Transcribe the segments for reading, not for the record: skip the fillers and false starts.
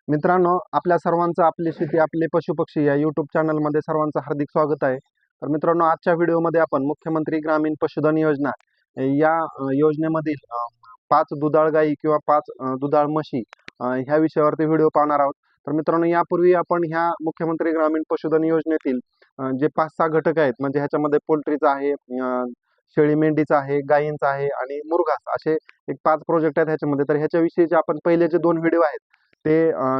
मित्रांनो, आपल्या सर्वांचं आपली शेती आपले पशुपक्षी या यूट्यूब चॅनलमध्ये सर्वांचं हार्दिक स्वागत आहे. तर मित्रांनो, आजच्या व्हिडिओमध्ये आपण मुख्यमंत्री ग्रामीण पशुधन योजना या योजनेमधील 5 दुधाळ गायी किंवा 5 दुधाळ म्हशी ह्या विषयावरती व्हिडिओ पाहणार आहोत. तर मित्रांनो, यापूर्वी आपण ह्या मुख्यमंत्री ग्रामीण पशुधन योजनेतील जे 5-6 घटक आहेत, म्हणजे ह्याच्यामध्ये पोल्ट्रीचा आहे, शेळी मेंढीचा आहे, गायींचा आहे आणि मुरघास असे एक 5 प्रोजेक्ट आहेत ह्याच्यामध्ये. तर ह्याच्याविषयीचे आपण पहिले जे 2 व्हिडिओ आहेत ते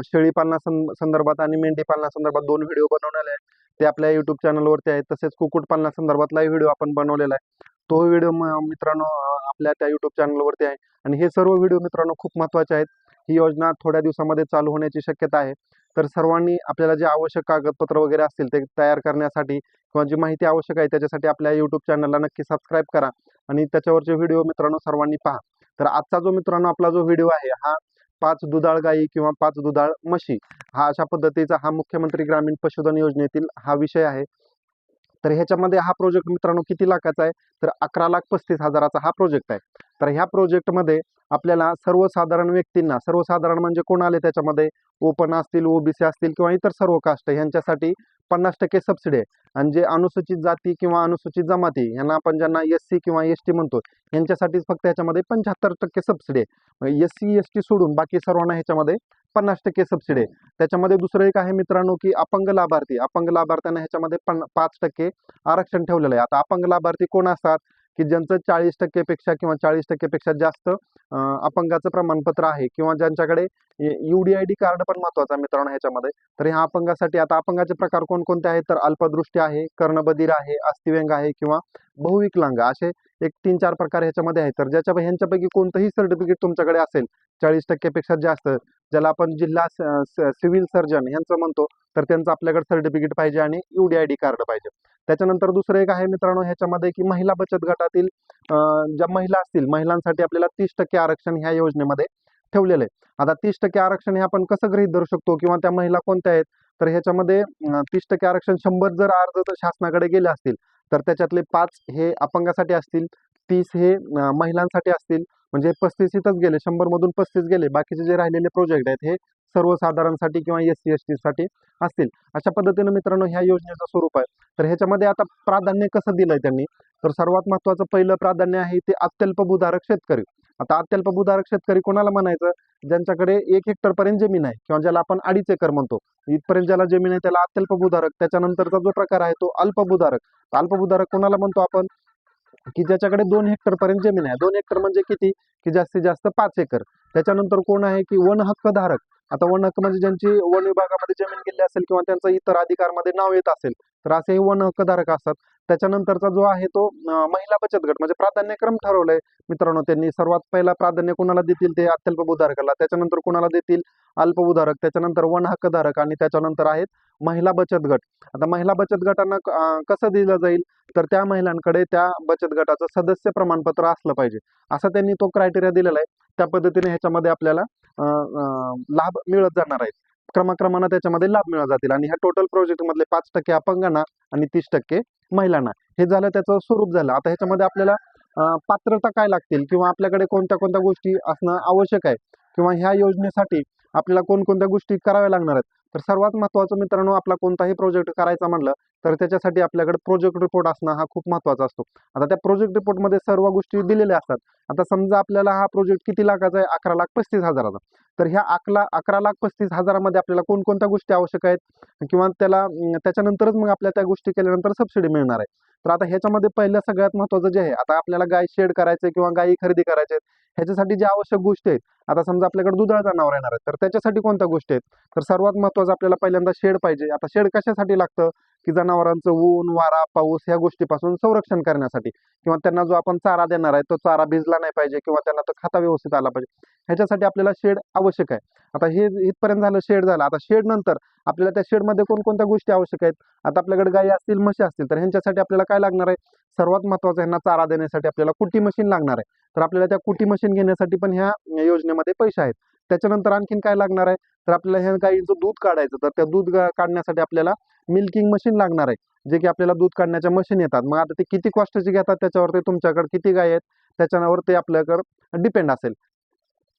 शेळी पालना संदर्भात आणि मेंढी पालना संदर्भात 2 व्हिडिओ बनवलेले आहेत. ते आपल्या YouTube चॅनलवरती आहेत. तसेच कुक्कुटपालना संदर्भातलाही व्हिडिओ आपण बनवलेला आहे. तो व्हिडिओ मित्रांनो आपल्या त्या YouTube चॅनलवरती आहे आणि हे सर्व व्हिडिओ मित्रांनो खूप महत्त्वाचे आहेत. ही योजना थोड्या दिवसामध्ये चालू होण्याची शक्यता आहे. तर सर्वांनी आपल्याला जे आवश्यक कागदपत्र वगैरे असतील ते तयार करण्यासाठी किंवा जी माहिती आवश्यक आहे त्याच्यासाठी आपल्या YouTube चॅनलला नक्की सबस्क्राईब करा आणि त्याच्यावरचे व्हिडिओ मित्रांनो सर्वांनी पहा. तर आजचा जो मित्रांनो आपला जो व्हिडिओ आहे हा 5 दुधाळ गायी किंवा 5 दुधाळ म्हशी हा अशा पद्धतीचा हा मुख्यमंत्री ग्रामीण पशुधन योजनेतील हा विषय आहे. तर ह्याच्यामध्ये हा प्रोजेक्ट मित्रांनो किती लाखाचा आहे, तर 11,35,000चा हा प्रोजेक्ट आहे. तर ह्या प्रोजेक्टमध्ये आपल्याला सर्वसाधारण व्यक्तींना, सर्वसाधारण म्हणजे कोण आले त्याच्यामध्ये, ओपन असतील, ओबीसी असतील किंवा इतर सर्व कास्ट यांच्यासाठी 50% सबसिडी आहे. आणि जे अनुसूचित जाती किंवा अनुसूचित जमाती यांना आपण ज्यांना SC किंवा ST म्हणतो यांच्यासाठीच फक्त ह्याच्यामध्ये 75% सबसिडी आहे. SC ST सोडून बाकी सर्वांना ह्याच्यामध्ये 50% सबसिडी आहे. त्याच्यामध्ये दुसरं एक आहे मित्रांनो की अपंग लाभार्थ्यांना ह्याच्यामध्ये 5% आरक्षण ठेवलेलं आहे. आता अपंग लाभार्थी कोण असतात की ज्यांचं 40% पेक्षा किंवा 40% पेक्षा जास्त अपंगाचं प्रमाणपत्र आहे किंवा ज्यांच्याकडे UDID कार्ड पण महत्वाचं आहे मित्रांनो ह्याच्यामध्ये. तर ह्या अपंगासाठी आता अपंगाचे प्रकार कोणकोणते आहेत, तर अल्पदृष्टी आहे, कर्णबधिर आहे, अस्थिव्यंग आहे किंवा बहुविकलांग असे एक 3-4 प्रकार ह्याच्यामध्ये आहेत. तर ह्यांच्यापैकी कोणतंही सर्टिफिकेट तुमच्याकडे असेल 40% पेक्षा जास्त, ज्याला आपण जिल्हा सिव्हिल सर्जन यांचं म्हणतो, तर त्यांचं आपल्याकडे सर्टिफिकेट पाहिजे आणि UDID कार्ड पाहिजे. त्याच्यानंतर दुसरं एक आहे मित्रांनो ह्याच्यामध्ये की महिला बचत गटातील ज्या महिला असतील, महिलांसाठी आपल्याला 30% आरक्षण ह्या योजनेमध्ये ठेवलेलं आहे. आता 30% आरक्षण हे आपण कसं गृहीत धरू शकतो किंवा त्या महिला कोणत्या आहेत, तर ह्याच्यामध्ये 30% आरक्षण 100 जर अर्ज शासनाकडे गेले असतील तर त्याच्यातले 5 हे अपंगासाठी असतील, 30 हे महिलांसाठी असतील, म्हणजे 35 इथंच गेले, 100 मधून 35 गेले. बाकीचे जे राहिलेले प्रोजेक्ट आहेत हे सर्वसाधारणसाठी किंवा SC ST साठी असतील. अशा पद्धतीने मित्रांनो ह्या योजनेचं स्वरूप आहे. तर ह्याच्यामध्ये आता प्राधान्य कसं दिलंय त्यांनी, तर सर्वात महत्त्वाचं पहिलं प्राधान्य आहे ते अत्यल्प भूधारक शेतकरी. आता अत्यल्प भूधारक शेतकरी कोणाला म्हणायचं, ज्यांच्याकडे 1 हेक्टर पर्यंत जमीन आहे किंवा ज्याला आपण 2.5 एकर म्हणतो, इथपर्यंत ज्याला जमीन आहे त्याला अत्यल्प भूधारक. त्याच्यानंतरचा जो प्रकार आहे तो अल्पभूधारक. अल्पभूधारक कोणाला म्हणतो आपण, की ज्याच्याकडे 2 हेक्टर पर्यंत जमीन आहे. 2 हेक्टर म्हणजे किती, की जास्तीत जास्त 5 एकर. त्याच्यानंतर कोण आहे की वन हक्क धारक. आता वन हक्क म्हणजे ज्यांची वन विभागामध्ये जमीन गेली असेल किंवा त्यांचं इतर अधिकारमध्ये नाव येत असेल तर असे वन हक्क धारक असतात. त्याच्यानंतरचा जो आहे तो महिला बचत गट, म्हणजे प्राधान्यक्रम ठरवलंय मित्रांनो त्यांनी. सर्वात पहिला प्राधान्य कोणाला देतील, ते अत्यल्प भूधारकाला. त्याच्यानंतर कोणाला देतील, अल्पभूधारक. त्याच्यानंतर वन हक्क धारक आणि त्याच्यानंतर आहेत महिला बचत गट. आता महिला बचत गटांना कसं दिलं जाईल, तर त्या महिलांकडे त्या बचत गटाचं सदस्य प्रमाणपत्र असलं पाहिजे, असा त्यांनी तो क्रायटेरिया दिलेला आहे. त्या पद्धतीने ह्याच्यामध्ये आपल्याला लाभ मिळत जाणार आहेत. क्रमाक्रमानं त्याच्यामध्ये लाभ मिळत जातील आणि ह्या टोटल प्रोजेक्ट मधले 5% अपंगांना आणि 30% महिलांना. हे झालं त्याचं स्वरूप झालं. आता ह्याच्यामध्ये आपल्याला पात्रता काय लागतील किंवा आपल्याकडे कोणत्या कोणत्या गोष्टी असणं आवश्यक आहे किंवा ह्या योजनेसाठी आपल्याला कोणकोणत्या गोष्टी कराव्या लागणार आहेत. तर सर्वात महत्त्वाचं मित्रांनो, आपला कोणताही प्रोजेक्ट करायचा म्हणलं तर त्याच्यासाठी आपल्याकडे प्रोजेक्ट रिपोर्ट असणं हा खूप महत्त्वाचा असतो. आता त्या प्रोजेक्ट रिपोर्टमध्ये सर्व गोष्टी दिलेल्या असतात. आता समजा आपल्याला हा प्रोजेक्ट किती लाखाचा आहे, 11,35,000चा. तर ह्या 11,35,000मध्ये आपल्याला कोणकोणत्या गोष्टी आवश्यक आहेत किंवा त्याच्यानंतरच मग आपल्या त्या गोष्टी केल्यानंतर सबसिडी मिळणार आहे. तर आता ह्याच्यामध्ये पहिल्या सगळ्यात महत्त्वाचं जे आहे, आता आपल्याला गाय शेड करायचे किंवा गायी खरेदी करायचे आहेत, ह्याच्यासाठी ज्या आवश्यक गोष्टी आहेत, आता समजा आपल्याकडे दुधाळ जनावर येणार आहेत तर त्याच्यासाठी कोणत्या गोष्टी आहेत, तर सर्वात महत्त्वाचं आपल्याला पहिल्यांदा शेड पाहिजे. आता शेड कशासाठी लागतं, की जनावरांचं ऊन, वारा, पाऊस ह्या गोष्टीपासून संरक्षण करण्यासाठी किंवा त्यांना जो आपण चारा देणार आहे तो चारा भिजला नाही पाहिजे किंवा त्यांना तो खाता व्यवस्थित आला पाहिजे, ह्याच्यासाठी आपल्याला शेड आवश्यक आहे. आता हे इथपर्यंत झालं, शेड झालं. आता शेड नंतर आपल्याला त्या शेडमध्ये कोणकोणत्या गोष्टी आवश्यक आहेत, आता आपल्याकडे गायी असतील, म्हशी असतील, तर ह्यांच्यासाठी आपल्याला काय लागणार आहे, सर्वात महत्त्वाचं ह्यांना चारा देण्यासाठी आपल्याला कुटी मशीन लागणार आहे. तर आपल्याला त्या कुटी मशीन घेण्यासाठी पण ह्या योजनेमध्ये पैसे आहेत. त्याच्यानंतर आणखीन काय लागणार आहे, तर आपल्याला ह्या गायीचं दूध काढायचं, तर त्या दूध काढण्यासाठी आपल्याला मिल्किंग मशीन लागणार आहे, जे की आपल्याला दूध काढण्याच्या मशीन येतात. मग आता ते किती कॉस्टची घेतात त्याच्यावरती, तुमच्याकडे किती गाय आहेत त्याच्यावर ते आपल्याकडे डिपेंड असेल.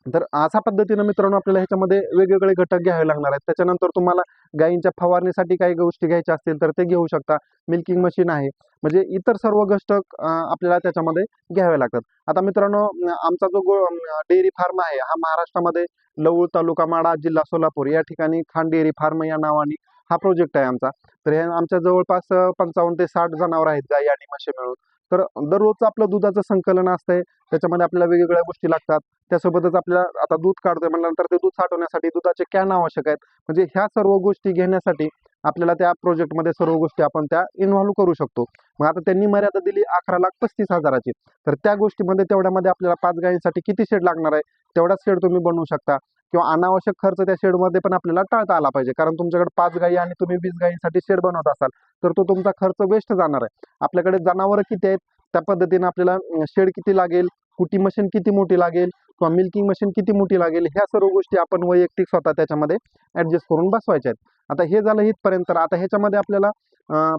तर अशा पद्धतीनं मित्रांनो आपल्याला ह्याच्यामध्ये वेगवेगळे घटक घ्यावे लागणार आहेत. त्याच्यानंतर तुम्हाला गायींच्या फवारणीसाठी काही गोष्टी घ्यायच्या असतील तर ते घेऊ शकता. मिल्किंग मशीन आहे. म्हणजे इतर सर्व घटक आपल्याला त्याच्यामध्ये घ्यावे लागतात. आता मित्रांनो आमचा जो डेअरी फार्म आहे हा महाराष्ट्रामध्ये लवळ तालुका माढा जिल्हा सोलापूर या ठिकाणी खान डेअरी फार्म या नावाने हा प्रोजेक्ट आहे आमचा. तर हे आमच्या जवळपास 55 ते 60 जनावर आहेत गायी आणि म्हशी मिळून. तर दररोजचं आपलं दुधाचं संकलन असतंय. त्याच्यामध्ये आपल्याला वेगवेगळ्या गोष्टी लागतात. त्यासोबतच आपल्याला आता दूध काढतोय म्हटल्यानंतर ते दूध साठवण्यासाठी दुधाचे कॅन आवश्यक आहेत. म्हणजे ह्या सर्व गोष्टी घेण्यासाठी आपल्याला त्या प्रोजेक्टमध्ये सर्व गोष्टी आपण त्या इन्व्हॉल्व करू शकतो. मग आता त्यांनी मर्यादा दिली 11,35,000ची. तर त्या गोष्टीमध्ये तेवढ्यामध्ये आपल्याला 5 गायींसाठी किती शेड लागणार आहे तेवढाच शेड तुम्ही बनवू शकता किंवा अनावश्यक खर्च त्या शेडमध्ये पण आपल्याला टाळता आला पाहिजे. कारण तुमच्याकडे 5 गायी आणि तुम्ही 20 गायींसाठी शेड बनवत असाल तर तो तुमचा खर्च वेस्ट जाणार आहे. आपल्याकडे जनावरं किती आहेत त्या पद्धतीने आपल्याला शेड किती लागेल, कुटी मशीन किती मोठी लागेल किंवा मिल्किंग मशीन किती मोठी लागेल ह्या सर्व गोष्टी आपण वैयक्तिक स्वतः त्याच्यामध्ये ऍडजस्ट करून बसवायच्या आहेत. आता हे झालं इथपर्यंत. तर आता ह्याच्यामध्ये आपल्याला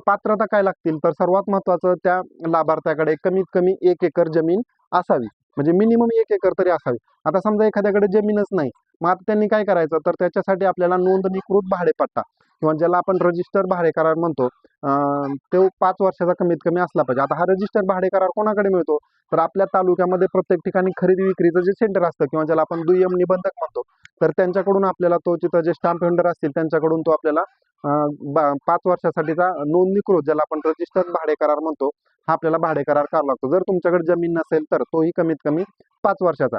पात्रता काय लागतील तर सर्वात महत्त्वाचं त्या लाभार्थ्याकडे कमीत कमी 1 एकर जमीन असावी. म्हणजे मिनिमम 1 एकर तरी असावी. आता समजा एखाद्याकडे जमीनच नाही मग आता त्यांनी काय करायचं तर त्याच्यासाठी आपल्याला नोंदणीकृत भाडेपट्टा किंवा ज्याला आपण रजिस्टर भाडे करार म्हणतो तो 5 वर्षाचा कमीत कमी असला पाहिजे. आता हा रजिस्टर भाडे करार कोणाकडे मिळतो तर आपल्या तालुक्यामध्ये प्रत्येक ठिकाणी खरेदी विक्रीचं जे सेंटर असतं किंवा ज्याला आपण दुय्यम निबंधक म्हणतो तर त्यांच्याकडून आपल्याला तो तिथं जे स्टॅम्प होल्डर असतील त्यांच्याकडून तो आपल्याला 5 वर्षासाठीचा नोंदणीकृत ज्याला आपण रजिस्टर भाडे करार म्हणतो हा आपल्याला भाडे करार करावा लागतो. जर तुमच्याकडे जमीन नसेल तर तोही कमीत कमी 5 वर्षाचा.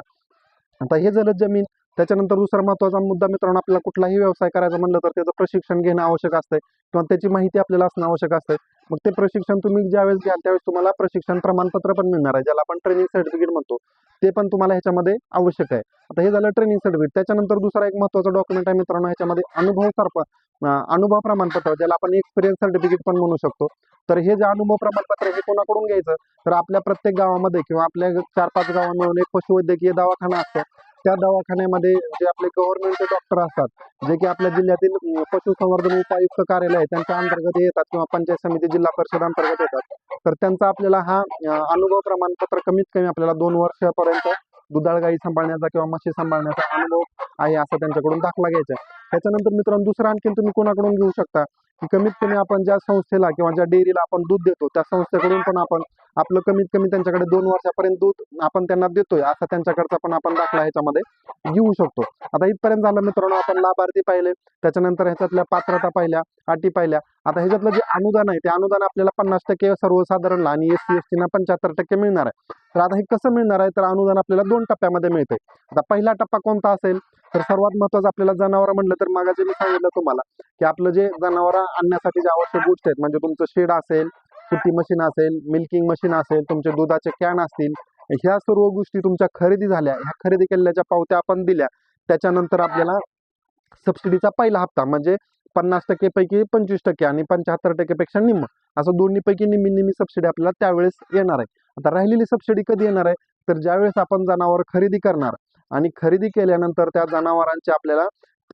आता हे झालं जमीन. त्याच्यानंतर दुसरा महत्त्वाचा मुद्दा मित्रांनो आपल्याला कुठलाही व्यवसाय करायचा म्हणलं तर त्याचं प्रशिक्षण घेणं आवश्यक असतंय किंवा त्याची माहिती आपल्याला असणं आवश्यक असतंय. मग ते प्रशिक्षण तुम्ही ज्यावेळेस घ्याल त्यावेळेस तुम्हाला प्रशिक्षण प्रमाणपत्र पण मिळणार आहे ज्याला आपण ट्रेनिंग सर्टिफिकेट म्हणतो. ते पण तुम्हाला ह्याच्यामध्ये आवश्यक आहे. आता हे झालं ट्रेनिंग सर्टिफिकेट. त्याच्यानंतर दुसरा एक महत्त्वाचा डॉक्युमेंट आहे मित्रांनो ह्याच्यामध्ये अनुभव प्रमाणपत्र ज्याला आपण एक्सपिरियन्स सर्टिफिकेट पण म्हणू शकतो. तर हे जे अनुभव प्रमाणपत्र हे कोणाकडून घ्यायचं तर आपल्या प्रत्येक गावामध्ये किंवा आपल्या 4-5 गावा मिळून एक पशुवैद्यकीय दवाखाना असतो. त्या दवाखान्यामध्ये जे आपले गव्हर्नमेंटचे डॉक्टर असतात जे की आपल्या जिल्ह्यातील पशुसंवर्धन उपायुक्त कार्यालय आहे त्यांच्या अंतर्गत येतात किंवा पंचायत समिती जिल्हा परिषद अंतर्गत येतात. तर त्यांचा आपल्याला हा अनुभव प्रमाणपत्र कमीत कमी आपल्याला 2 वर्षापर्यंत दुधाळ गाई सांभाळण्याचा किंवा म्हशी सांभाळण्याचा अनुभव आहे असा त्यांच्याकडून दाखला घ्यायचा आहे. त्याच्यानंतर मित्रांनो दुसरं आणखीन तुम्ही कोणाकडून घेऊ शकता की कमीत कमी आपण ज्या संस्थेला किंवा ज्या डेअरीला आपण दूध देतो त्या संस्थेकडून पण आपण आपलं कमीत कमी त्यांच्याकडे 2 वर्षापर्यंत दूध आपण त्यांना देतोय असा त्यांच्याकडचा पण आपण दाखला ह्याच्यामध्ये घेऊ शकतो. आता इथपर्यंत झालं मित्रांनो आपण लाभार्थी पाहिले. त्याच्यानंतर ह्याच्यातल्या पात्रता पाहिल्या, अटी पाहिल्या. आता ह्याच्यातलं जे अनुदान आहे ते अनुदान आपल्याला 50% सर्वसाधारणला आणि SC ST ना 75% मिळणार आहे. तर आता हे कसं मिळणार आहे तर अनुदान आपल्याला 2 टप्प्यामध्ये मिळतंय. आता पहिला टप्पा कोणता असेल तर सर्वात महत्त्वाचं आपल्याला जनावर म्हणलं तर मागाचे मी सांगितलं तुम्हाला की आपलं जे जनावर आणण्यासाठी जे आवश्यक गोष्टी आहेत म्हणजे तुमचं शेड असेल, कुट्टी मशीन असेल, मिल्किंग मशीन असेल, तुमचे दुधाचे कॅन असतील, ह्या सर्व गोष्टी तुमच्या खरेदी झाल्या. ह्या खरेदी केलेल्याच्या पावत्या आपण दिल्या. त्याच्यानंतर आपल्याला सबसिडीचा पहिला हप्ता म्हणजे 50% पैकी 25% आणि 75% पेक्षा निम्म असं दोन्हीपैकी निम्मी सबसिडी आपल्याला त्यावेळेस येणार आहे. आता राहिलेली सबसिडी कधी येणार आहे तर ज्यावेळेस आपण जनावर खरेदी करणार आणि खरेदी केल्यानंतर त्या जनावरांचे आपल्याला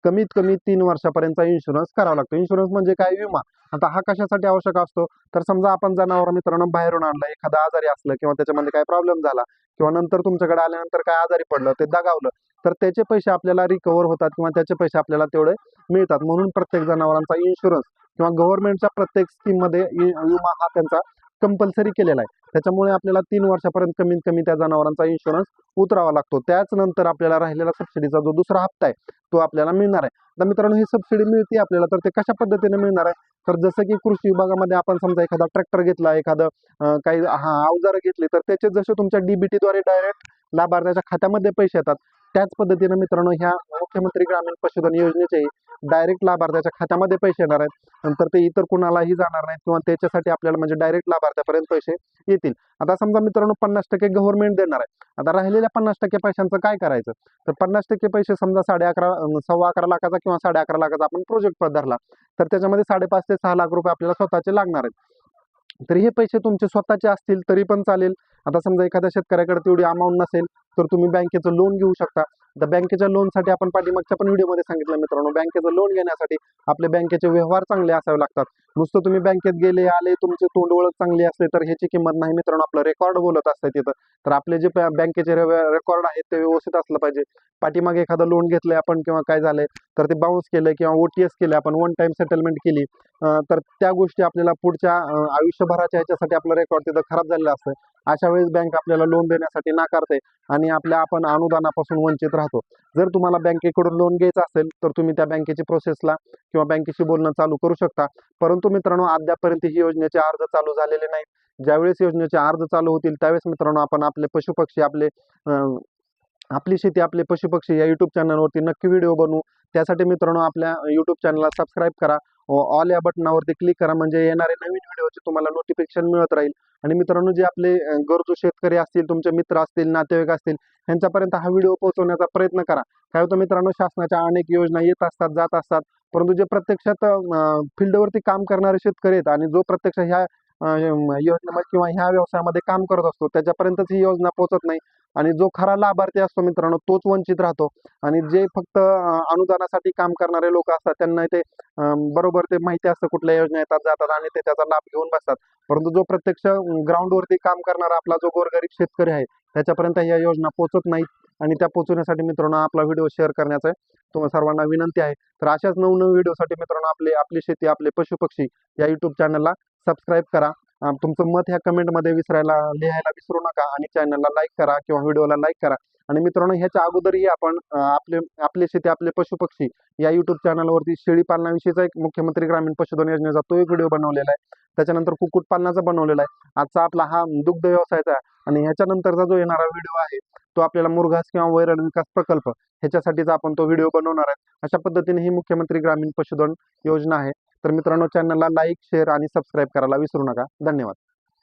कमीत कमी 3 वर्षापर्यंतचा इन्शुरन्स करावा लागतो. इन्शुरन्स म्हणजे काय विमा. आता हा कशासाठी आवश्यक असतो तर समजा आपण जनावर मित्रांनो बाहेरून आणलं एखादा आजारी असलं किंवा त्याच्यामध्ये काय प्रॉब्लेम झाला किंवा नंतर तुमच्याकडे आल्यानंतर काय आजारी पडलं ते दगावलं तर त्याचे पैसे आपल्याला रिकव्हर होतात किंवा त्याचे पैसे आपल्याला तेवढे मिळतात. म्हणून प्रत्येक जनावरांचा इन्शुरन्स किंवा गव्हर्नमेंटच्या प्रत्येक स्कीममध्ये विमा हा त्यांचा कंपल्सरी केलेला आहे. त्याच्यामुळे आपल्याला 3 वर्षापर्यंत कमीत कमी त्या जनावरांचा इन्शुरन्स उतरावा लागतो. त्याच नंतर आपल्याला राहिलेला सबसिडीचा जो दुसरा हप्ता आहे तो आपल्याला मिळणार आहे. तर मित्रांनो ही सबसिडी मिळते आपल्याला तर ते कशा पद्धतीने मिळणार आहे तर जसं की कृषी विभागामध्ये आपण समजा एखादा ट्रॅक्टर घेतला एखादं काही अवजारं घेतली तर त्याचे जसे तुमच्या DBTद्वारे डायरेक्ट लाभार्थ्याच्या खात्यामध्ये पैसे येतात त्याच पद्धतीने मित्रांनो ह्या मुख्यमंत्री ग्रामीण पशुधन योजनेचे डायरेक्ट लाभार्थ्याच्या खात्यामध्ये पैसे येणार आहेत. नंतर ते इतर कुणालाही जाणार नाहीत किंवा त्याच्यासाठी आपल्याला म्हणजे डायरेक्ट लाभार्थ्यापर्यंत पैसे येतील. आता समजा मित्रांनो 50% गव्हर्नमेंट देणार आहे. आता राहिलेल्या 50% पैशांचं काय करायचं तर 50% पैसे समजा 11.5 लाखाचा किंवा 11.5 लाखाचा आपण प्रोजेक्ट धरला तर त्याच्यामध्ये 5.5 ते 6 लाख रुपये आपल्याला स्वतःचे लागणार आहेत. तर हे पैसे तुमचे स्वतःचे असतील तरी पण चालेल. आता समजा एखाद्या शेतकऱ्याकडे तेवढी अमाऊंट नसेल तर तुम्ही बँकेचं लोन घेऊ शकता. तर बँकेच्या लोनसाठी आपण पाठीमागच्या पण व्हिडिओमध्ये सांगितलं मित्रांनो, बँकेचं लोन घेण्यासाठी आपले बँकेचे व्यवहार चांगले असावे लागतात. नुसतं तुम्ही बँकेत गेले आले तुमचे तोंड ओळख चांगली असले तर ह्याची किंमत नाही मित्रांनो. आपलं रेकॉर्ड बोलत असतं तिथं. तर आपले जे बँकेचे रेकॉर्ड आहेत ते व्यवस्थित असलं पाहिजे. पाठीमागे एखादं लोन घेतलंय आपण किंवा काय झालंय तर ते बाउन्स केलंय किंवा OTS केले आपण वन टाइम सेटलमेंट केली, तर त्या गोष्टी आपल्याला पुढच्या आयुष्यभराच्या ह्याच्यासाठी आपलं रेकॉर्ड तिथं खराब झालेलं असतं. अशा वेळेस बँक आपल्याला लोन देण्यासाठी नाकारते आणि आपण अनुदानापासून वंचित राहतो. जर तुम्हाला बँकेकडून लोन घ्यायचं असेल तर तुम्ही त्या बँकेची प्रोसेसला किंवा बँकेशी बोलणं चालू करू शकता. परंतु मित्रांनो अद्यापर्यंत ही योजनेचे अर्ज चालू झालेले नाहीत. ज्यावेळेस योजनेचे अर्ज चालू होतील त्यावेळेस मित्रांनो आपण आपले पशुपक्षी आपली शेती आपले पशुपक्षी या युट्यूब चॅनलवरती नक्की व्हिडिओ बनवू. त्यासाठी मित्रांनो आपल्या युट्यूब चॅनलला सबस्क्राईब करा, ऑल या बटनावरती क्लिक करा, म्हणजे येणारे नवीन व्हिडिओचे तुम्हाला नोटिफिकेशन मिळत राहील. आणि मित्रांनो जे आपले गरजू शेतकरी असतील, तुमचे मित्र असतील, नातेवाईक असतील, यांच्यापर्यंत हा व्हिडिओ पोहोचवण्याचा प्रयत्न करा. काय होतं मित्रांनो, शासनाच्या अनेक योजना येत असतात जात असतात, परंतु जे प्रत्यक्षात फील्डवरती काम करणारे शेतकरी आहेत आणि जो प्रत्यक्ष ह्या योजनेमध्ये किंवा ह्या व्यवसायामध्ये काम करत असतो त्याच्यापर्यंतच ही योजना पोहोचत नाही. आणि जो खरा लाभार्थी असतो मित्रांनो तोच वंचित राहतो. आणि जे फक्त अनुदानासाठी काम करणारे लोक असतात त्यांना ते बरोबर ते माहिती असतं कुठल्या योजना येतात जातात आणि ते त्याचा लाभ घेऊन बसतात. परंतु जो प्रत्यक्ष ग्राउंडवरती काम करणारा आपला जो गोरगरीब शेतकरी आहे त्याच्यापर्यंत या योजना पोहोचत नाहीत. आणि त्या पोहोचवण्यासाठी मित्रांनो आपला व्हिडिओ शेअर करण्याचा तुम्हाला सर्वांना विनंती आहे. तर अशाच नवनवीन व्हिडिओसाठी मित्रांनो आपली शेती आपले पशुपक्षी या युट्यूब चॅनलला सबस्क्राईब करा. तुमचं मत ह्या कमेंटमध्ये लिहायला विसरू नका आणि चॅनलला लाईक करा किंवा व्हिडिओला लाईक करा. आणि मित्रांनो ह्याच्या अगोदरही आपण आपली शेती आपले पशुपक्षी या युट्यूब चॅनलवरती शेळी पालनाविषयीचा एक मुख्यमंत्री ग्रामीण पशुधन योजनेचा तो एक व्हिडिओ बनवलेला आहे. त्याच्यानंतर कुक्कुटपालनाचा बनवलेला आहे. आजचा आपला हा दुग्ध व्यवसायाचा आहे. आणि ह्याच्यानंतरचा जो येणारा व्हिडिओ आहे तो आपल्याला मुरघास किंवा वैरण विकास प्रकल्प ह्याच्यासाठीचा आपण तो व्हिडिओ बनवणार आहे. अशा पद्धतीने ही मुख्यमंत्री ग्रामीण पशुधन योजना आहे. तर मित्रांनो चॅनलला लाईक शेअर आणि सबस्क्राईब करायला विसरू नका. धन्यवाद.